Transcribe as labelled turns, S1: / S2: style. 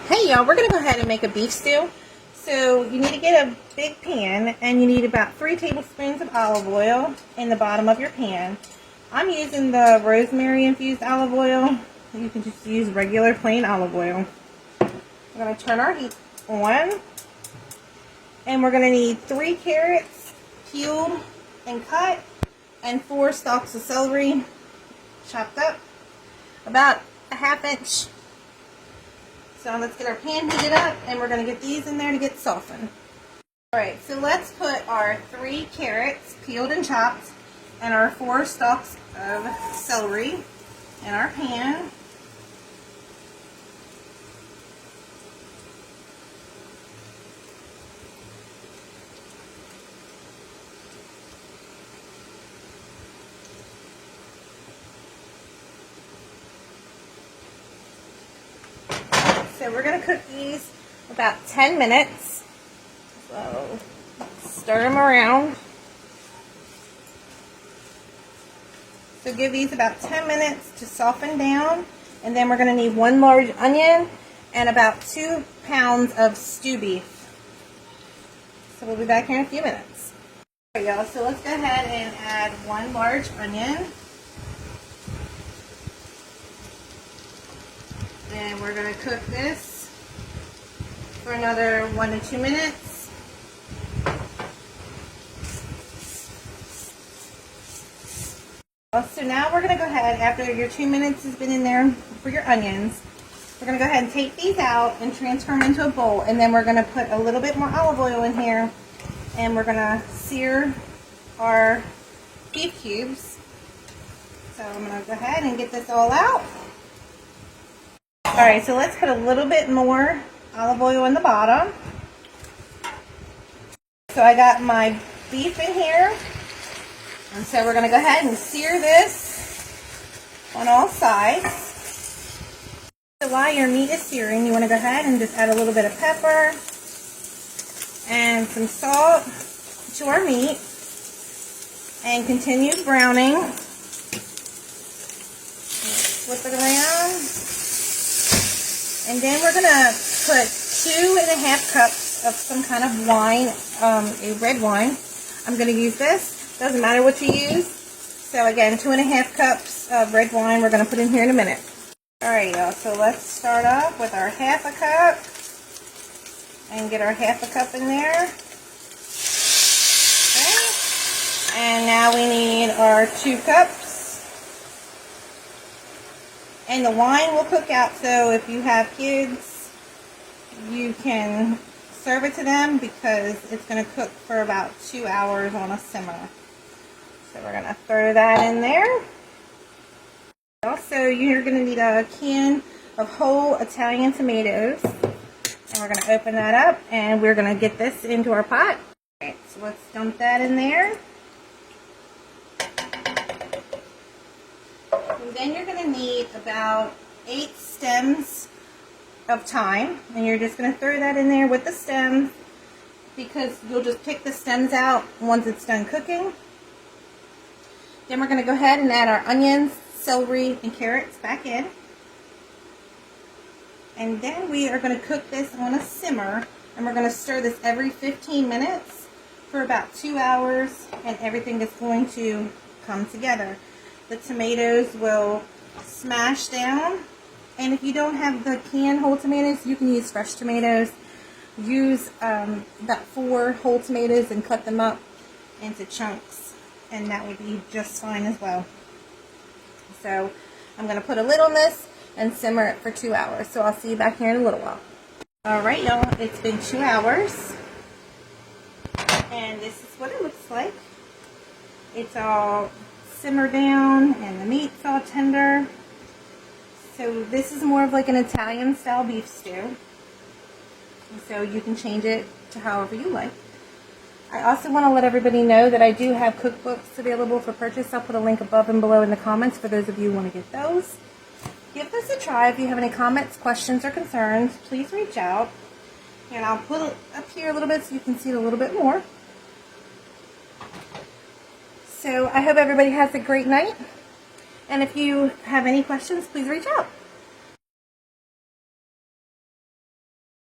S1: Hey y'all, we're going to go ahead and make a beef stew. So you need to get a big pan and you need about 3 tablespoons of olive oil in the bottom of your pan. I'm using the rosemary infused olive oil. You can just use regular plain olive oil. We're going to turn our heat on. And we're going to need 3 carrots peeled and cut and 4 stalks of celery chopped up. About a ½ inch. So let's get our pan heated up and we're going to get these in there to get softened. Alright, so let's put our 3 carrots peeled and chopped and our 4 stalks of celery in our pan. So we're going to cook these about 10 minutes. So stir them around. So give these about 10 minutes to soften down. And then we're going to need 1 large onion and about 2 pounds of stew beef. So we'll be back here in a few minutes. Alright y'all, so let's go ahead and add 1 large onion. And we're going to cook this for another 1 to 2 minutes. So now we're going to go ahead, after your 2 minutes has been in there for your onions, we're going to go ahead and take these out and transfer them into a bowl. And then we're going to put a little bit more olive oil in here. And we're going to sear our beef cubes. So I'm going to go ahead and get this all out. Alright, so let's put a little bit more olive oil in the bottom. So I got my beef in here. And so we're going to go ahead and sear this on all sides. So while your meat is searing, you want to go ahead and just add a little bit of pepper and some salt to our meat. And continue browning. Flip it around. And then we're going to put 2½ cups of some kind of wine, a red wine. I'm going to use this. Doesn't matter what you use. So again, 2½ cups of red wine we're going to put in here in a minute. Alright y'all, so let's start off with our ½ cup. And get our ½ cup in there. Okay. And now we need our 2 cups. And the wine will cook out, so if you have kids, you can serve it to them because it's going to cook for about 2 hours on a simmer. So we're going to throw that in there. Also, you're going to need a can of whole Italian tomatoes. And we're going to open that up and we're going to get this into our pot. Alright, so let's dump that in there. And then you're going to need about 8 stems of thyme. And you're just going to throw that in there with the stems because you'll just pick the stems out once it's done cooking. Then we're going to go ahead and add our onions, celery, and carrots back in. And then we are going to cook this on a simmer. And we're going to stir this every 15 minutes for about 2 hours. And everything is going to come together. The tomatoes will smash down, and if you don't have the canned whole tomatoes, you can use fresh tomatoes. Use about 4 whole tomatoes and cut them up into chunks, and that would be just fine as well. So I'm going to put a lid on this and simmer it for 2 hours. So I'll see you back here in a little while. Alright y'all, it's been 2 hours, and this is what it looks like. It's all simmer down and the meat's all tender. So this is more of like an Italian style beef stew. So you can change it to however you like. I also want to let everybody know that I do have cookbooks available for purchase. I'll put a link above and below in the comments for those of you who want to get those. Give this a try. If you have any comments, questions, or concerns, please reach out. And I'll put it up here a little bit so you can see it a little bit more. So I hope everybody has a great night. And if you have any questions, please reach out.